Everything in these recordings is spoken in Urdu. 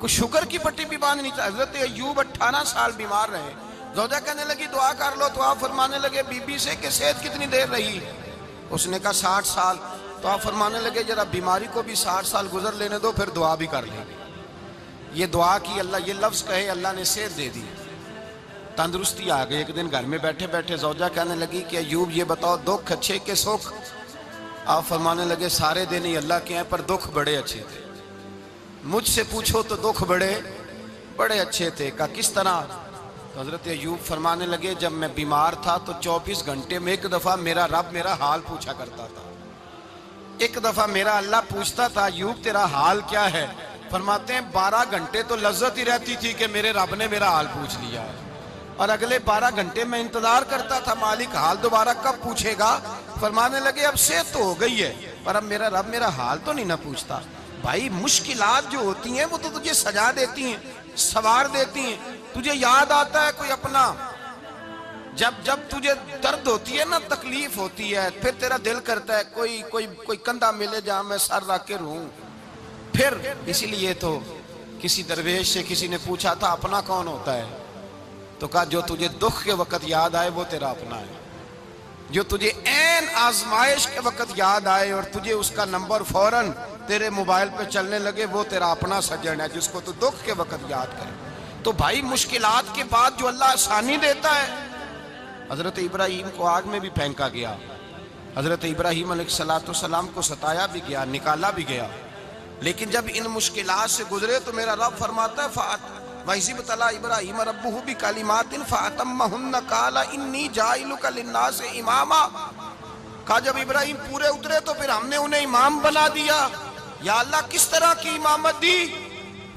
کوئی شوگر کی پٹی بھی باندھ نہیں چاہتا. حضرت ایوب 18 سال بیمار رہے. زوجہ کہنے لگی دعا کر لو تو آپ فرمانے لگے بی بی سے کہ صحت کتنی دیر رہی؟ اس نے کہا 60 سال. تو آپ فرمانے لگے ذرا بیماری کو بھی 60 سال گزر لینے دو پھر دعا بھی کر لیں. یہ دعا کی اللہ، یہ لفظ کہے اللہ نے صحت دے دی، تندرستی آ گئی. ایک دن گھر میں بیٹھے بیٹھے زوجہ کہنے لگی کہ ایوب یہ بتاؤ دکھ اچھے کہ سکھ؟ آپ فرمانے لگے سارے دن ہی اللہ کے ہیں پر دکھ بڑے اچھے تھے. مجھ سے پوچھو تو دکھ بڑے اچھے تھے. کہا کس طرح؟ تو حضرت ایوب فرمانے لگے جب میں بیمار تھا تو 24 گھنٹے میں ایک دفعہ میرا رب میرا حال پوچھا کرتا تھا. ایک دفعہ میرا اللہ پوچھتا تھا ایوب تیرا حال کیا ہے؟ فرماتے ہیں 12 گھنٹے تو لذت ہی رہتی تھی کہ میرے رب نے میرا حال پوچھ لیا ہے، اور اگلے 12 گھنٹے میں انتظار کرتا تھا مالک حال دوبارہ کب پوچھے گا. فرمانے لگے اب صحت تو ہو گئی ہے پر اب میرا رب میرا حال تو نہیں نہ پوچھتا. بھائی مشکلات جو ہوتی ہیں وہ تو تجھے سجا دیتی ہیں، سوار دیتی ہیں. تجھے یاد آتا ہے کوئی اپنا، جب تجھے درد ہوتی ہے نا، تکلیف ہوتی ہے، پھر تیرا دل کرتا ہے کوئی کندھا ملے جہاں میں سر رکھ کے رہوں. پھر اسی لیے تو کسی درویش سے کسی نے پوچھا تھا اپنا کون ہوتا ہے؟ تو کہا جو تجھے دکھ کے وقت یاد آئے وہ تیرا اپنا ہے. جو تجھے عین آزمائش کے وقت یاد آئے اور تجھے اس کا نمبر فوراً تیرے موبائل پہ چلنے لگے وہ تیرا اپنا سجن ہے جس کو تو دکھ کے وقت یاد کرے. تو بھائی مشکلات کے بعد جو اللہ آسانی دیتا ہے. حضرت ابراہیم کو آگ میں بھی پھینکا گیا، حضرت ابراہیم علیہ السلام کو ستایا بھی گیا، نکالا بھی گیا، لیکن جب ان مشکلات سے گزرے تو میرا رب فرماتا ہے وَإِذِ ابْتَلَىٰ إِبْرَاهِيمَ رَبُّهُ بِكَلِمَاتٍ فَأَتَمَّهُنَّ قَالَ إِنِّي جَاعِلُكَ لِلنَّاسِ إِمَامًا. کہا جب ابراہیم پورے اترے تو پھر ہم نے انہیں امام بنا دیا. یا اللہ کس طرح کی امامت دی؟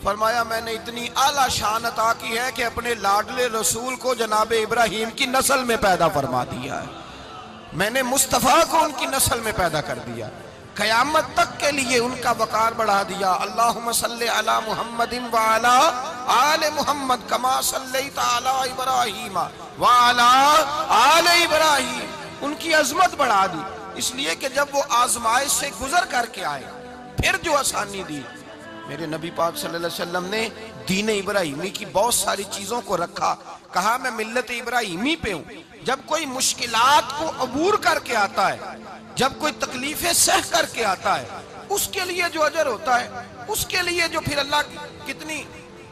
فرمایا میں نے اتنی اعلیٰ شان عطا کی ہے کہ اپنے لاڈلے رسول کو جناب ابراہیم کی نسل میں پیدا فرما دیا ہے. میں نے مصطفیٰ کو ان کی نسل میں پیدا کر دیا، قیامت تک کے لیے ان کا وقار بڑھا دیا. اللہم صلی علی محمد وعلا آل محمد کما صلیت علی ابراہیم وعلا آل ابراہیم. ان کی عظمت بڑھا دی اس لیے کہ جب وہ آزمائش سے گزر کر کے آئے پھر جو آسانی دی. میرے نبی پاک صلی اللہ علیہ وسلم نے دین ابراہیمی کی بہت ساری چیزوں کو رکھا. کہا میں ملت ابراہیمی پہ ہوں. جب کوئی مشکلات کو عبور کر کے آتا ہے، جب کوئی تکلیفیں سہ کر کے آتا ہے، اس کے لیے جو اجر ہوتا ہے، اس کے لیے جو پھر اللہ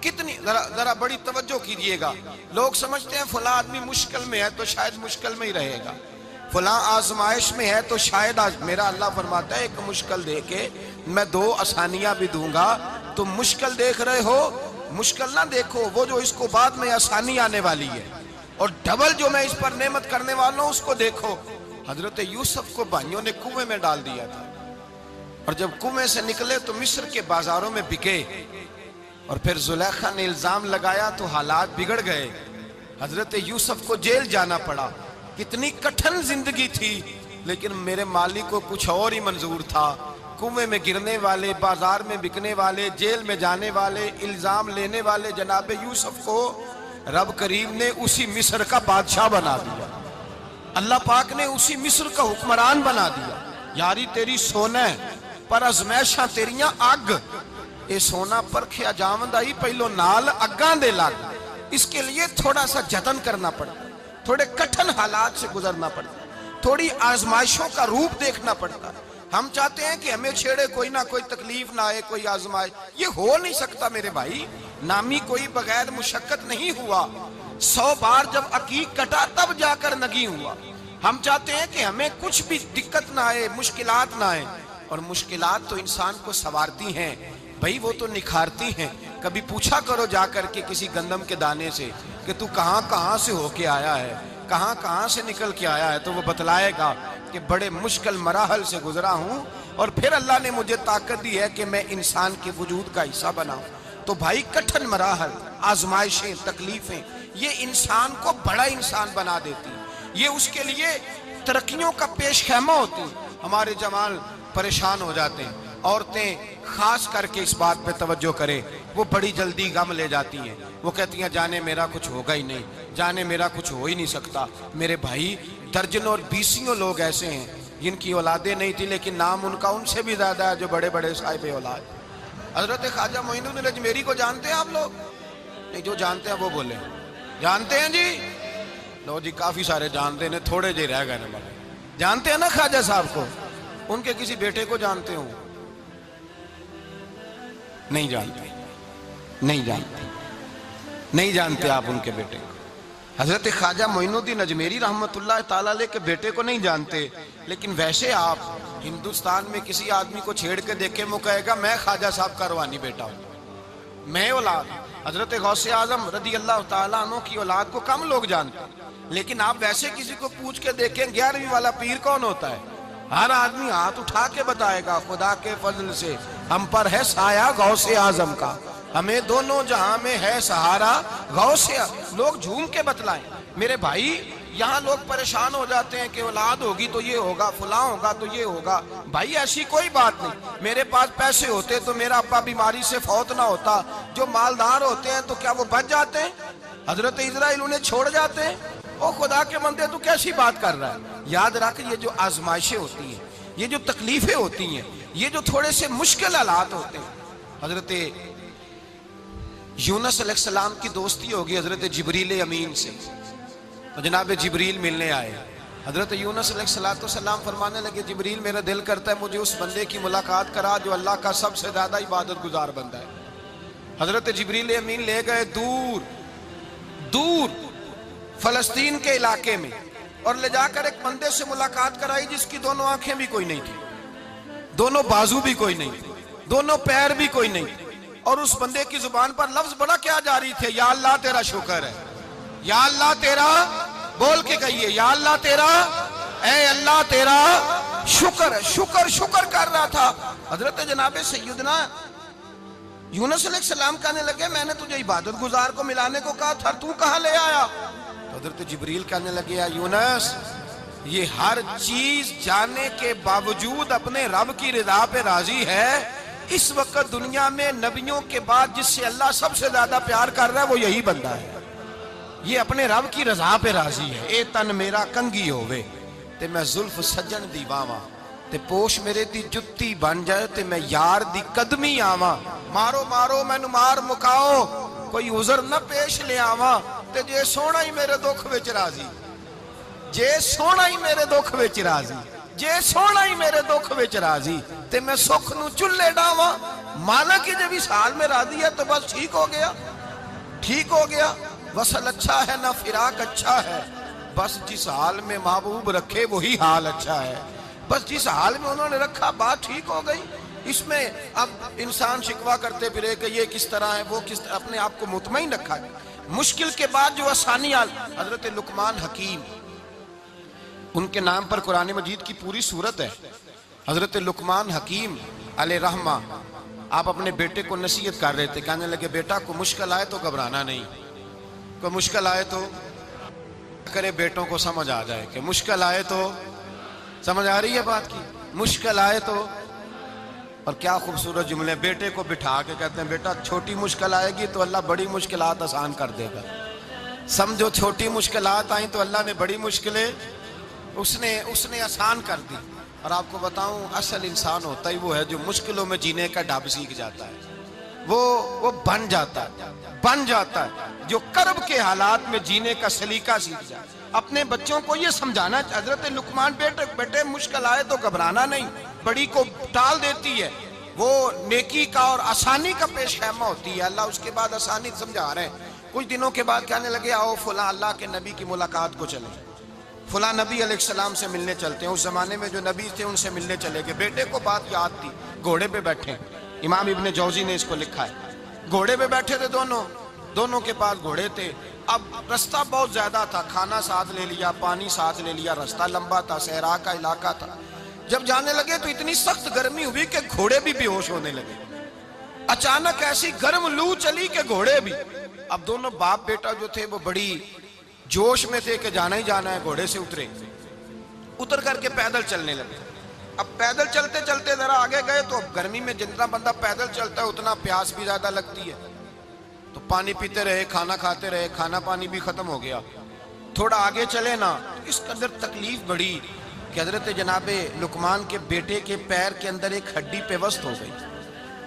کتنی ذرا بڑی توجہ کیجئے گا. لوگ سمجھتے ہیں فلاں آدمی مشکل میں ہے تو شاید مشکل میں ہی رہے گا، فلاں آزمائش میں ہے تو شاید میرا اللہ فرماتا ہے ایک مشکل دے کے میں 2 آسانیاں بھی دوں گا. تم مشکل دیکھ رہے ہو، مشکل نہ دیکھو، وہ جو اس کو بعد میں آسانی آنے والی ہے، اور ڈبل جو میں اس پر نعمت کرنے والا ہوں اس کو دیکھو. حضرت یوسف کو بھائیوں نے کنویں میں ڈال دیا تھا، اور جب کنویں سے نکلے تو مصر کے بازاروں میں بکے، اور پھر زلیخا نے الزام لگایا تو حالات بگڑ گئے. حضرت یوسف کو جیل جانا پڑا. کتنی کٹھن زندگی تھی، لیکن میرے مالک کو کچھ اور ہی منظور تھا. کنویں میں گرنے والے، بازار میں بکنے والے، جیل میں جانے والے، الزام لینے والے جناب یوسف کو رب کریم نے اسی مصر کا بادشاہ بنا دیا. اللہ پاک نے اسی مصر کا حکمران بنا دیا. یاری تیری سونا ہے پر ازمیشاں تیریاں اگ. اے سونا پرکھیا جاوند آئی پہلو نال اگاں دے لگ. اس کے لیے تھوڑا سا جتن کرنا پڑتا، تھوڑے کٹھن حالات سے گزرنا پڑتا، تھوڑی آزمائشوں کا روپ دیکھنا پڑتا. ہم چاہتے ہیں کہ ہمیں چھیڑے کوئی نہ کوئی تکلیف نہ آئے، کوئی آزمائش. یہ ہو نہیں سکتا میرے بھائی. نامی کوئی بغیر مشقت نہیں ہوا. 100 بار جب عقیق کٹا تب جا کر نگی ہوا. ہم چاہتے ہیں کہ ہمیں کچھ بھی دقت نہ آئے، مشکلات نہ آئے. اور مشکلات تو انسان کو سنوارتی ہیں بھائی، وہ تو نکھارتی ہیں. کبھی پوچھا کرو جا کر کے کسی گندم کے دانے سے کہ تو کہاں سے ہو کے آیا ہے، کہاں سے نکل کے آیا ہے، تو وہ بتلائے گا کہ بڑے مشکل مراحل سے گزرا ہوں اور پھر اللہ نے مجھے طاقت دی ہے کہ میں انسان کے وجود کا حصہ بناؤں. تو بھائی کٹھن مراحل، آزمائشیں، تکلیفیں یہ انسان کو بڑا انسان بنا دیتی، یہ اس کے لیے ترقیوں کا پیش خیمہ ہوتی. ہمارے جوان پریشان ہو جاتے ہیں، عورتیں خاص کر کے اس بات پہ توجہ کریں، وہ بڑی جلدی غم لے جاتی ہیں. وہ کہتی ہیں جانے میرا کچھ ہوگا ہی نہیں، جانے میرا کچھ ہو ہی نہیں سکتا. میرے بھائی درجنوں اور بیسیوں لوگ ایسے ہیں جن کی اولادیں نہیں تھی لیکن نام ان کا ان سے بھی زیادہ ہے جو بڑے بڑے صاحب اولاد. حضرت خواجہ معین الدین اجمیری کو جانتے ہیں آپ لوگ؟ نہیں، جو جانتے ہیں وہ بولیں جانتے ہیں جی؟ لو جی، کافی سارے جانتے ہیں، تھوڑے جی رہ گئے نا بھائی۔ جانتے ہیں نا خواجہ صاحب کو؟ ان کے کسی بیٹے کو جانتے ہوں؟ نہیں جانتے، نہیں جانتے، نہیں جانتے آپ ان کے بیٹے کو۔ حضرت خواجہ معین الدین اجمیری رحمت اللہ تعالیٰ علیہ کے بیٹے کو نہیں جانتے، لیکن ویسے آپ ہندوستان میں کسی آدمی کو چھیڑ کے دیکھیں، وہ کہے گا میں خواجہ صاحب کا روحانی بیٹا ہوں، میں اولاد۔ حضرت غوث اعظم رضی اللہ تعالیٰ عنہ کی اولاد کو کم لوگ جانتے ہیں، لیکن آپ ویسے کسی کو پوچھ کے دیکھیں 11ویں والا پیر کون ہوتا ہے، ہر آدمی ہاتھ اٹھا کے بتائے گا خدا کے فضل سے ہم پر ہے سایہ غوث اعظم کا، ہمیں دونوں جہاں میں ہے سہارا غوث اعظم۔ لوگ جھوم کے بتلائیں میرے بھائی، یہاں لوگ پریشان ہو جاتے ہیں کہ اولاد ہوگی تو یہ ہوگا، فلاں ہوگا تو یہ ہوگا۔ بھائی ایسی کوئی بات نہیں، میرے پاس پیسے ہوتے تو میرا ابا بیماری سے فوت نہ ہوتا۔ جو مالدار ہوتے ہیں تو کیا وہ بچ جاتے ہیں؟ حضرت اسرائیل انہیں چھوڑ جاتے ہیں؟ او خدا کے بندے تو کیسی بات کر رہا ہے؟ یاد رکھ، یہ جو آزمائشیں ہوتی ہیں، یہ جو تکلیفیں ہوتی ہیں، یہ جو تھوڑے سے مشکل حالات ہوتے ہیں۔ حضرت یونس علیہ السلام کی دوستی ہوگی حضرت جبریل امین سے، تو جناب جبریل ملنے آئے۔ حضرت یونس علیہ السلام فرمانے لگے جبریل میرا دل کرتا ہے مجھے اس بندے کی ملاقات کرا جو اللہ کا سب سے زیادہ عبادت گزار بندہ ہے۔ حضرت جبریل امین لے گئے دور دور فلسطین کے علاقے میں، اور لے جا کر ایک بندے سے ملاقات کرائی جس کی دونوں آنکھیں بھی کوئی نہیں تھی، دونوں بازو بھی کوئی نہیں تھی، دونوں پیر بھی کوئی نہیں تھی، اور اس بندے کی زبان پر لفظ بڑا کیا جاری تھے، یا اللہ تیرا شکر ہے، یا اللہ تیرا، بول کے کہیے یا اللہ تیرا، اے اللہ تیرا شکر ہے۔ شکر شکر کر رہا تھا۔ حضرت جناب سیدنا یونس علیہ السلام کہنے لگے میں نے تجھے عبادت گزار کو ملانے کو کہا تھا، تو کہاں لے آیا؟ تو حضرت جبریل کہنے لگے یا یونس، یہ ہر چیز جانے کے باوجود اپنے رب کی رضا پہ راضی ہے۔ اس وقت دنیا میں نبیوں کے بعد جس سے اللہ سب سے زیادہ پیار کر رہا ہے وہ یہی بندہ ہے، یہ اپنے رب کی رضا پہ راضی ہے۔ اے تن میرا کنگی ہووے تے میں زلف سجن دی باواں، تے پوش میرے دی جتی بن جائے تے میں یار دی قدمی آواں، مارو مارو مینو مار مکاؤ کوئی عذر نہ پیش لے آواں، تے جے سونا ہی میرے دکھ وچ راضی، جے سونا ہی میرے دکھ وچ راضی، جے سونا ہی میرے دکھ وچ راضی، تے میں سکھ نو چلے ڈاواں۔ مالک ہی جب اس حال میں راضی ہے تو بس ٹھیک ہو گیا، ٹھیک ہو گیا۔ وصل اچھا ہے نہ فراق اچھا ہے، بس جس حال میں محبوب رکھے وہی حال اچھا ہے، بس جس حال میں انہوں نے رکھا بات ٹھیک ہو گئی۔ اس میں اب انسان شکوہ کرتے پھرے کہ یہ کس طرح ہے وہ کس طرح، اپنے آپ کو مطمئن رکھا ہے۔ مشکل کے بعد جو آسانی حضرت لقمان حکیم، ان کے نام پر قرآن مجید کی پوری سورت ہے۔ حضرت لقمان حکیم علیہ رحمہ آپ اپنے بیٹے کو نصیحت کر رہے تھے، کہنے لگے بیٹا کو مشکل آئے تو گھبرانا نہیں، کوئی مشکل آئے تو کرے بیٹوں کو سمجھ آ جائے کہ مشکل آئے تو، سمجھ آ رہی ہے بات کی، مشکل آئے تو۔ اور کیا خوبصورت جملے، بیٹے کو بٹھا کے کہتے ہیں بیٹا چھوٹی مشکل آئے گی تو اللہ بڑی مشکلات آسان کر دے گا، سمجھو چھوٹی مشکلات آئیں تو اللہ نے بڑی مشکلیں اس نے آسان کر دی۔ اور آپ کو بتاؤں اصل انسان ہوتا ہی وہ ہے جو مشکلوں میں جینے کا ڈھب سیکھ جاتا ہے، وہ بن جاتا ہے جو کرب کے حالات میں جینے کا سلیقہ سیکھ جائے۔ اپنے بچوں کو یہ سمجھانا، حضرت لقمان بیٹے مشکل آئے تو گھبرانا نہیں، بڑی کو ٹال دیتی ہے، وہ نیکی کا اور آسانی کا پیش خیمہ ہوتی ہے، اللہ اس کے بعد آسانی سمجھا رہے ہیں۔ کچھ دنوں کے بعد کہنے لگے آؤ فلاں اللہ کے نبی کی ملاقات کو چلیں، فلاں نبی علیہ السلام سے ملنے چلتے ہیں۔ اس زمانے میں جو نبی تھے ان سے ملنے چلے گئے، بیٹے کو بات یاد تھی، گھوڑے پہ بیٹھے، امام ابن جوزی نے اس کو لکھا ہے، گھوڑے پہ بیٹھے تھے دونوں کے پاس گھوڑے تھے۔ اب رستہ بہت زیادہ تھا، کھانا ساتھ لے لیا، پانی ساتھ لے لیا، رستہ لمبا تھا، صحرا کا علاقہ تھا۔ جب جانے لگے تو اتنی سخت گرمی ہوئی کہ گھوڑے بھی بے ہوش ہونے لگے، اچانک ایسی گرم لو چلی کہ گھوڑے بھی۔ اب دونوں باپ بیٹا جو تھے وہ بڑی جوش میں تھے کہ جانا ہی جانا ہے، گھوڑے سے اتر کر کے پیدل چلنے لگے۔ اب پیدل چلتے چلتے ذرا آگے گئے تو اب گرمی میں جتنا بندہ پیدل چلتا ہے اتنا پیاس بھی زیادہ لگتی ہے، تو پانی پیتے رہے، کھانا کھاتے رہے، کھانا پانی بھی ختم ہو گیا۔ تھوڑا آگے چلے نا، اس قدر تکلیف بڑھی کہ حضرت جناب لقمان کے بیٹے کے پیر کے اندر ایک ہڈی پیوست ہو گئی،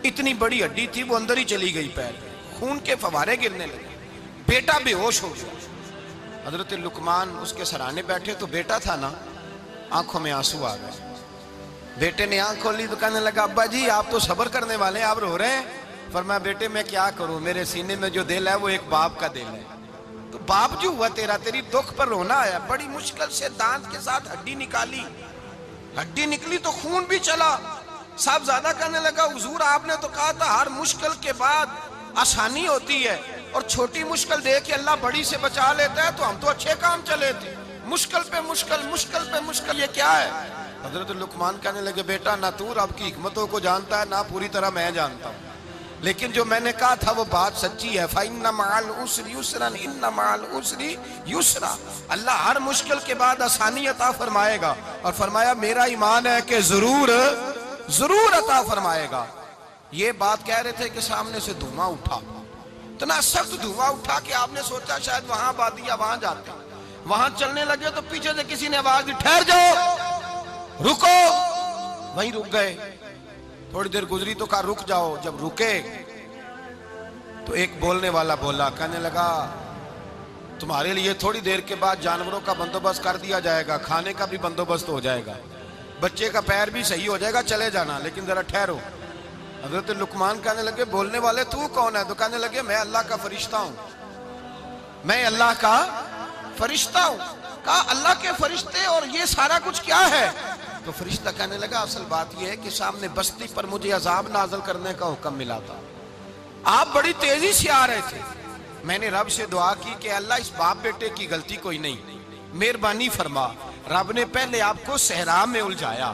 اتنی بڑی ہڈی تھی وہ اندر ہی چلی گئی پیر، خون کے فوارے گرنے لگے، بیٹا بے ہوش ہو گیا۔ حضرت لقمان اس کے سرانے بیٹھے تو بیٹا تھا نا، آنکھوں میں آنسو آ گئے۔ بیٹے نے آنکھ کھولی تو کہنے لگا ابا جی آپ تو صبر کرنے والے ہیں، آپ رو رہے ہیں۔ فرمایا بیٹے میں کیا کروں، میرے سینے میں جو دل ہے وہ ایک باپ کا دل ہے، تو باپ جو ہوا تیرا، تیری دکھ پر رونا آیا۔ بڑی مشکل سے دانت کے ساتھ ہڈی نکالی، ہڈی نکلی تو خون بھی چلا۔ صاحب زیادہ کہنے لگا حضور آپ نے تو کہا تھا ہر مشکل کے بعد آسانی ہوتی ہے، اور چھوٹی مشکل دے کے اللہ بڑی سے بچا لیتا ہے، تو ہم تو اچھے کام چلے تھے، مشکل پہ مشکل، مشکل پہ مشکل، یہ کیا ہے؟ حضرت لقمان کہنے لگے بیٹا نہ تو رب کی حکمتوں کو جانتا ہے، نہ پوری طرح میں جانتا ہوں، لیکن جو میں نے کہا تھا وہ بات سچی ہے۔ فَإِنَّ مَعَ الْعُسْرِ يُسْرًا إِنَّ مَعَ الْعُسْرِ يُسْرًا، اللہ ہر مشکل کے بعد آسانی عطا فرمائے گا، اور فرمایا میرا ایمان ہے کہ ضرور ضرور عطا فرمائے گا۔ یہ بات کہہ رہے تھے کہ سامنے سے دھواں اٹھا، اتنا سخت دھواں اٹھا کہ آپ نے سوچا شاید وہاں آبادی ہے، وہاں جاتے ہیں۔ وہاں چلنے لگے تو پیچھے سے کسی نے آواز دی ٹھہر جاؤ، رکو، وہیں رک گئے۔ تھوڑی دیر گزری تو کہا رک جاؤ، جب رکے تو ایک بولنے والا بولا، کہنے لگا تمہارے لیے تھوڑی دیر کے بعد جانوروں کا بندوبست کر دیا جائے گا، کھانے کا بھی بندوبست ہو جائے گا، بچے کا پیر بھی صحیح ہو جائے گا، چلے جانا، لیکن ذرا ٹھہرو۔ حضرت لقمان کہنے لگے بولنے والے تو کون ہے؟ تو کہنے لگے میں اللہ کا فرشتہ ہوں، میں اللہ کا فرشتہ ہوں۔ کہا اللہ کے فرشتے اور یہ سارا کچھ کیا ہے؟ تو فرشتہ کہنے لگا اصل بات یہ ہے کہ سامنے بستی پر مجھے عذاب نازل کرنے کا حکم ملا تھا، آپ بڑی تیزی سے آ رہے تھے، میں نے رب سے دعا کی کہ اللہ اس باپ بیٹے کی غلطی کوئی نہیں، مہربانی فرما۔ رب نے پہلے آپ کو صحرا میں الجھایا،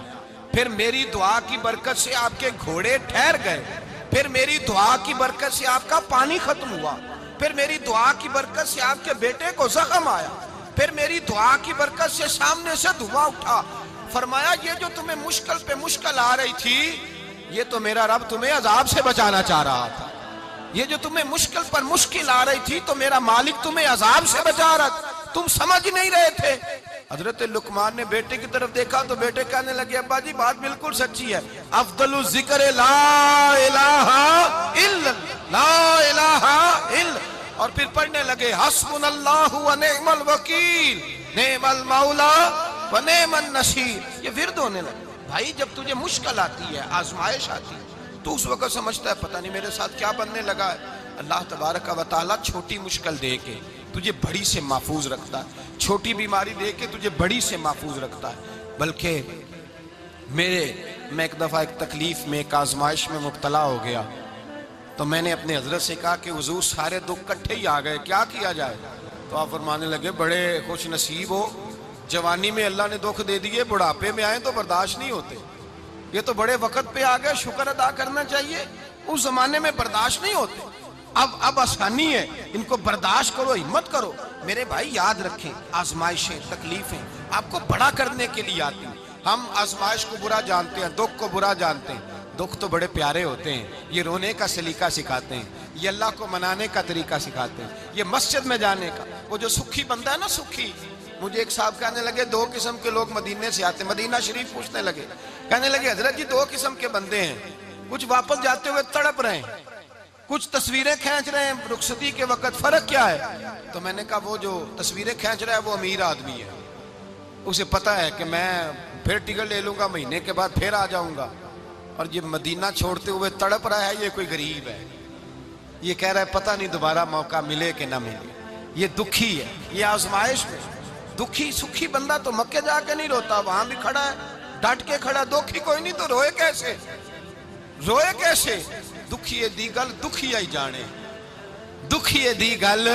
پھر میری دعا کی برکت سے آپ کے گھوڑے ٹھہر گئے، پھر میری دعا کی برکت سے آپ کا پانی ختم ہوا، پھر میری دعا کی برکت سے آپ کے بیٹے کو زخم آیا، پھر میری دعا کی برکت سے سامنے سے دھواں اٹھا۔ فرمایا یہ جو تمہیں مشکل پہ مشکل آ رہی تھی، یہ تو میرا رب تمہیں عذاب سے بچانا چاہ رہا تھا، یہ جو تمہیں مشکل پر مشکل آ رہی تھی تو میرا مالک تمہیں عذاب سے بچا رہا تھا، تم سمجھ نہیں رہے تھے۔ حضرت لقمان نے بیٹے کی طرف دیکھا تو بیٹے کہنے لگے ابا جی بات بالکل سچی ہے، افضل الذکر لا الہ الا لا الہ الا، اور پھر پڑھنے لگے حسبنا اللہ و نعم الوکیل نعم المولا و نعم النصیر۔ یہ ورد ہونے لگے۔ بھائی جب تجھے مشکل آتی ہے، آزمائش آتی ہے، تو اس وقت سمجھتا ہے پتہ نہیں میرے ساتھ کیا بننے لگا ہے۔ اللہ تبارک و تعالیٰ چھوٹی مشکل دے کے تجھے بڑی سے محفوظ رکھتا ہے، چھوٹی بیماری دے کے تجھے بڑی سے محفوظ رکھتا ہے۔ بلکہ میں ایک دفعہ ایک تکلیف میں، ایک آزمائش میں مبتلا ہو گیا، تو میں نے اپنے حضرت سے کہا کہ حضور سارے دکھ کٹھے ہی آ گئے، کیا کیا جائے؟ تو آپ فرمانے لگے بڑے خوش نصیب ہو، جوانی میں اللہ نے دکھ دے دیے، بڑھاپے میں آئے تو برداشت نہیں ہوتے، یہ تو بڑے وقت پہ آ گئے، شکر ادا کرنا چاہیے، اس زمانے میں برداشت نہیں ہوتے، اب آسانی ہے، ان کو برداشت کرو، ہمت کرو۔ میرے بھائی یاد رکھیں آزمائشیں، تکلیفیں آپ کو بڑا کرنے کے لیے آتی ہیں۔ ہم آزمائش کو برا جانتے ہیں، دکھ کو برا جانتے ہیں، دکھ تو بڑے پیارے ہوتے ہیں، یہ رونے کا سلیقہ سکھاتے ہیں، یہ اللہ کو منانے کا طریقہ سکھاتے ہیں، یہ مسجد میں جانے کا۔ وہ جو سکھی بندہ ہے نا، سکھی، مجھے ایک صاحب کہنے لگے دو قسم کے لوگ مدینے سے آتے ہیں، مدینہ شریف پوچھنے لگے، کہنے لگے حضرت جی دو قسم کے بندے ہیں، کچھ واپس جاتے ہوئے تڑپ رہے ہیں، کچھ تصویریں کھینچ رہے ہیں رخصتی کے وقت، فرق کیا ہے؟ تو میں نے کہا وہ جو تصویریں کھینچ رہا ہے وہ امیر آدمی ہے، اسے پتا ہے کہ میں پھر ٹکٹ لے لوں گا، مہینے کے بعد پھر آ جاؤں گا، اور یہ مدینہ چھوڑتے ہوئے تڑپ رہا ہے، یہ کوئی غریب ہے، یہ کہہ رہا ہے پتہ نہیں دوبارہ موقع ملے کہ نہ ملے، یہ دکھی ہے، یہ آزمائش میں دکھی۔ سکھی بندہ تو مکے جا کے نہیں روتا، وہاں بھی کھڑا ہے، ڈٹ کے کھڑا، دکھی کوئی نہیں تو روئے کیسے؟ روئے کیسے؟ دکھیے دی گل دکھی آئی جانے، دکھیے دی گل،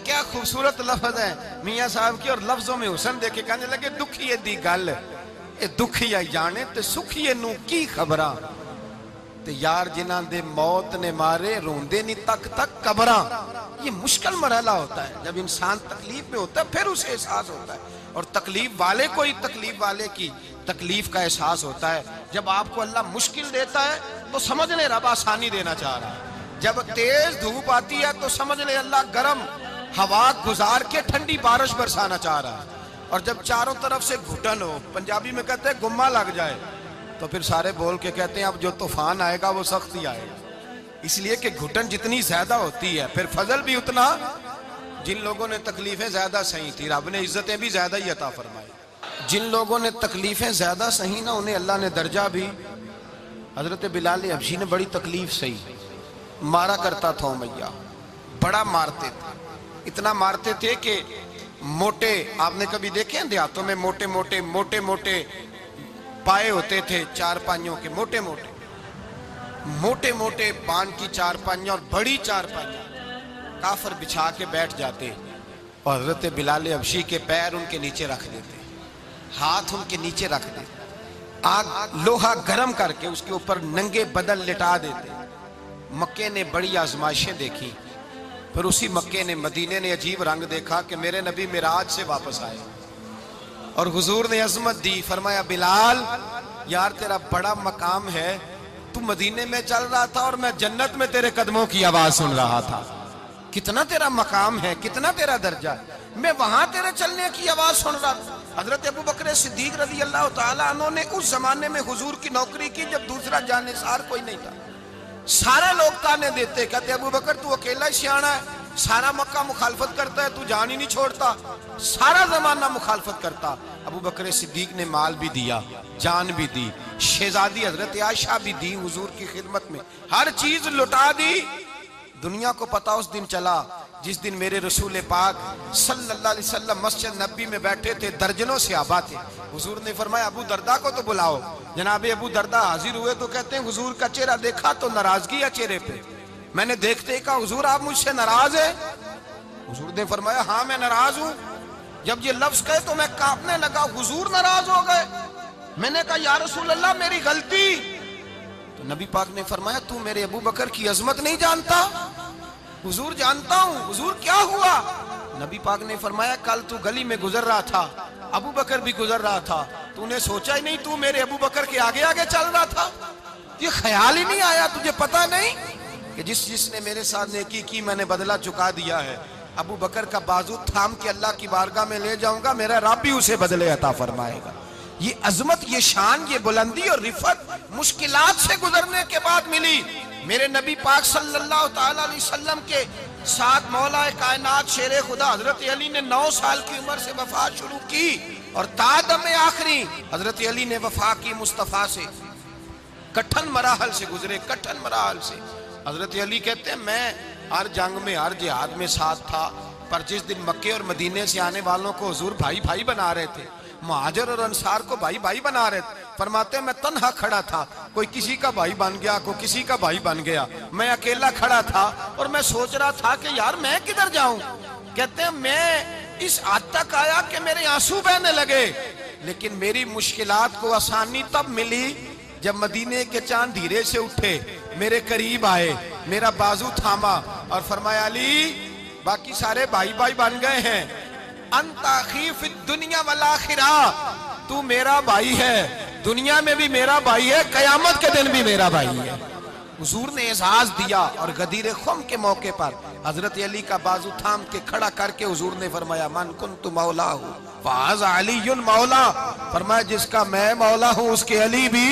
کیا خوبصورت لفظ ہے میاں صاحب کی، اور لفظوں میں حسن دیکھے، کہنے لگے دکھیے دی گل اے دکھی آئی جانے، تے سکھیے نو کی خبراں، تے یار جنہاں دے موت نے مارے روندے نہیں تک تک قبراں۔ یہ مشکل مرحلہ ہوتا ہے، جب انسان تکلیف میں ہوتا ہے پھر اسے احساس ہوتا ہے، اور تکلیف والے کو ہی تکلیف والے کی تکلیف کا احساس ہوتا ہے۔ جب آپ کو اللہ مشکل دیتا ہے تو سمجھ لیں رب آسانی دینا چاہ رہا ہے، جب تیز دھوپ آتی ہے تو سمجھ لیں اللہ گرم ہوا گزار کے ٹھنڈی بارش برسانا چاہ رہا ہے، اور جب چاروں طرف سے گھٹن ہو، پنجابی میں کہتے ہیں گمہ لگ جائے، تو پھر سارے بول کے کہتے ہیں اب جو طوفان آئے گا وہ سخت ہی آئے گا، اس لیے کہ گھٹن جتنی زیادہ ہوتی ہے پھر فضل بھی اتنا۔ جن لوگوں نے تکلیفیں زیادہ سہی تھی رب نے عزتیں بھی زیادہ ہی عطا فرمائی، جن لوگوں نے تکلیفیں زیادہ سہی نا انہیں اللہ نے درجہ بھی۔ حضرت بلال حبشی نے بڑی تکلیف سہی، مارا کرتا تھا امیہ، بڑا مارتے تھے، اتنا مارتے تھے کہ موٹے، آپ نے کبھی دیکھے ہیں دیہاتوں میں موٹے موٹے پائے ہوتے تھے چار پائیوں کے، موٹے موٹے پان کی چار پائیاں اور بڑی چار پائیاں کافر بچھا کے بیٹھ جاتے اور حضرت بلال حبشی کے پیر ان کے نیچے رکھ دیتے، ہاتھ ان کے نیچے رکھ دیتے، آگ لوہا گرم کر کے اس کے اوپر ننگے بدن لٹا دیتے۔ مکے نے بڑی آزمائشیں دیکھی، پھر اسی مکے نے مدینے نے عجیب رنگ دیکھا کہ میرے نبی معراج سے واپس آئے اور حضور نے عظمت دی، فرمایا بلال یار تیرا بڑا مقام ہے، تو مدینے میں چل رہا تھا اور میں جنت میں تیرے قدموں کی آواز سن رہا تھا، کتنا تیرا مقام ہے، کتنا تیرا درجہ ہے، میں وہاں تیرے چلنے کی آواز سن رہا تھا۔ حضرت ابو بکر صدیق رضی اللہ تعالیٰ عنہ نے اس زمانے میں حضور کی نوکری کی جب دوسرا جانثار کوئی نہیں تھا، سارے لوگ تانے دیتے، کہتے ابو بکر تو اکیلا ہی سیاںا ہے، سارا مکہ مخالفت کرتا ہے، تو جان ہی نہیں چھوڑتا، سارا زمانہ مخالفت کرتا۔ ابو بکر صدیق نے مال بھی دیا، جان بھی دی، شہزادی حضرت عائشہ بھی دی حضور کی خدمت میں، ہر چیز لٹا دی۔ دنیا کو پتا اس دن چلا جس دن میرے رسول پاک صلی اللہ علیہ وسلم مسجد نبی میں بیٹھے تھے، درجنوں صحابہ تھے، حضور نے فرمایا ابو دردہ کو تو بلاؤ۔ جناب ابو دردہ حاضر ہوئے تو کہتے ہیں حضور کا چہرہ دیکھا تو ناراضگی ہے چہرے پہ، میں نے دیکھتے ہی کہا حضور آپ مجھ سے ناراض ہیں؟ حضور نے فرمایا ہاں میں ناراض ہوں۔ جب یہ لفظ کہے تو میں کانپنے لگا، حضور ناراض ہو گئے؟ میں نے کہا یا رسول اللہ میری غلطی۔ تو نبی پاک نے فرمایا تو میرے ابو بکر کی عظمت نہیں جانتا؟ حضور جانتا ہوں۔ حضور کیا ہوا؟ نبی پاک نے فرمایا کل تو گلی میں گزر رہا تھا، ابو بکر بھی گزر رہا تھا، تو نے سوچا ہی نہیں تو میرے ابو بکر کے آگے آگے چل رہا تھا، یہ خیال ہی نہیں آیا، تجھے پتا نہیں کہ جس نے میرے ساتھ نیکی کی میں نے بدلہ چکا دیا ہے، ابو بکر کا بازو تھام کے اللہ کی بارگاہ میں لے جاؤں گا، میرا رب بھی اسے بدلے عطا فرمائے گا۔ یہ عظمت، یہ شان، یہ بلندی اور رفعت مشکلات سے گزرنے کے بعد ملی۔ میرے نبی پاک صلی اللہ تعالیٰ علیہ وسلم کے ساتھ مولا کائنات شیر خدا حضرت علی نے 9 سال کی عمر سے وفات شروع کی اور تا دم آخری حضرت علی نے وفا کی مصطفیٰ سے، کٹھن مراحل سے گزرے، کٹھن مراحل سے۔ حضرت علی کہتے ہیں میں ہر جنگ میں ہر جہاد میں ساتھ تھا، پر جس دن مکے اور مدینے سے آنے والوں کو حضور بھائی بھائی بنا رہے تھے، مہاجر اور انصار کو بھائی بھائی بنا رہے تھے، فرماتے ہیں میں تنہا کھڑا تھا، کوئی کسی کا بھائی بن گیا، کوئی کسی کا بھائی بن گیا، میں اکیلا کھڑا تھا اور میں سوچ رہا تھا کہ یار میں کدھر جاؤں۔ کہتے ہیں میں اس حد تک آیا کہ میرے آنسو بہنے لگے، لیکن میری مشکلات کو آسانی تب ملی جب مدینے کے چاند دھیرے سے اٹھے، میرے قریب آئے، میرا بازو تھاما اور فرمایا علی باقی سارے بھائی بھائی بن گئے ہیں، انت اخی فی الدنیا والآخرہ، تو میرا بھائی ہے، دنیا میں بھی میرا بھائی ہے، قیامت کے دن بھی میرا بھائی ہے۔ حضور نے اعزاز دیا اور غدیر خم کے موقع پر حضرت علی کا بازو تھام کے کھڑا کر کے حضور نے فرمایا من کنت مولا ہوں فہذا علی مولا، فرمایا جس کا میں مولا ہوں اس کے علی بھی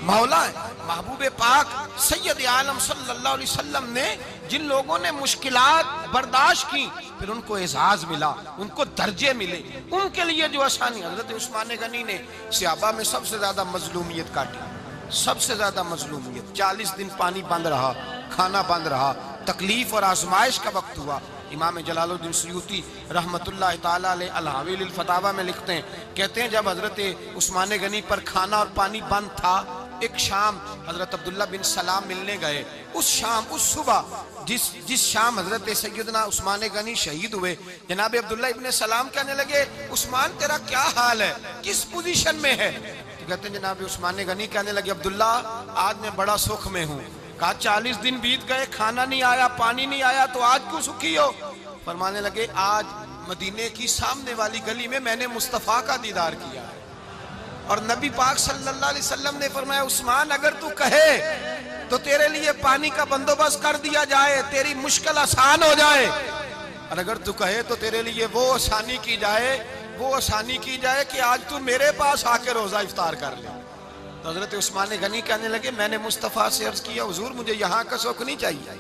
مولا ہے۔ محبوب پاک سید عالم صلی اللہ علیہ وسلم نے جن لوگوں نے مشکلات برداشت کی پھر ان کو اعزاز ملا، ان کو درجے ملے، ان کے لیے جو آسانی۔ حضرت عثمان غنی نے صحابہ میں سب سے زیادہ مظلومیت کاٹی، سب سے زیادہ مظلومیت، 40 دن پانی بند رہا، کھانا بند رہا، تکلیف اور آزمائش کا وقت ہوا۔ امام جلال الدین سیوطی رحمت اللہ تعالیٰ علیہ الحاوی للفتاوی میں لکھتے ہیں، کہتے ہیں جب حضرت عثمان غنی پر کھانا اور پانی بند تھا، ایک شام حضرت عبداللہ بن سلام ملنے گئے، اس شام، اس صبح جس شام حضرت سیدنا عثمان غنی شہید ہوئے، جناب عبداللہ ابن سلام کہنے لگے عثمان تیرا کیا حال ہے، کس پوزیشن میں ہے؟ تو کہتے ہیں جناب عثمان غنی کہنے لگے عبداللہ آج میں بڑا سکھ میں ہوں۔ کہا 40 دن بیت گئے، کھانا نہیں آیا، پانی نہیں آیا، تو آج کیوں سکھی ہو؟ فرمانے لگے آج مدینے کی سامنے والی گلی میں نے مصطفیٰ کا دیدار کیا ہے، اور نبی پاک صلی اللہ علیہ وسلم نے فرمایا عثمان اگر تو کہے تو تیرے لیے پانی کا بندوبست کر دیا جائے، تیری مشکل آسان ہو جائے، اور اگر تو کہے تو تیرے لیے وہ آسانی کی جائے کہ آج تو میرے پاس آ کے روزہ افطار کر لے۔ تو حضرت عثمان غنی کہنے لگے میں نے مصطفیٰ سے عرض کیا حضور مجھے یہاں کا سوق نہیں چاہیے،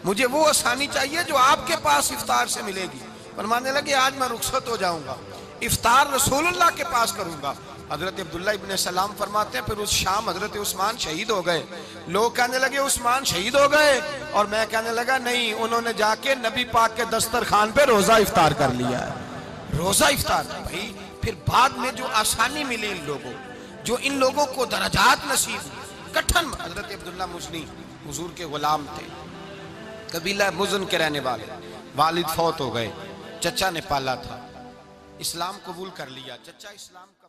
مجھے وہ آسانی چاہیے جو آپ کے پاس افطار سے ملے گی۔ فرمانے لگے آج میں رخصت ہو جاؤں گا، افطار رسول اللہ کے پاس کروں گا۔ حضرت عبداللہ ابن سلام فرماتے ہیں پھر اس شام حضرت عثمان شہید ہو گئے۔ لوگ کہنے لگے عثمان شہید ہو گئے، اور میں کہنے لگا نہیں، انہوں نے جا کے نبی پاک کے دسترخوان پہ روزہ افطار کر لیا ہے۔ روزہ افطار بھائی، پھر بعد میں جو آسانی ملی ان لوگوں، جو ان لوگوں کو درجات نصیب ہوئی، کٹھن حضرت عبداللہ مزنی حضور کے غلام تھے، قبیلہ مزن کے رہنے والے، والد فوت ہو گئے، چچا نے پالا تھا، اسلام قبول کر لیا، چچا اسلام کا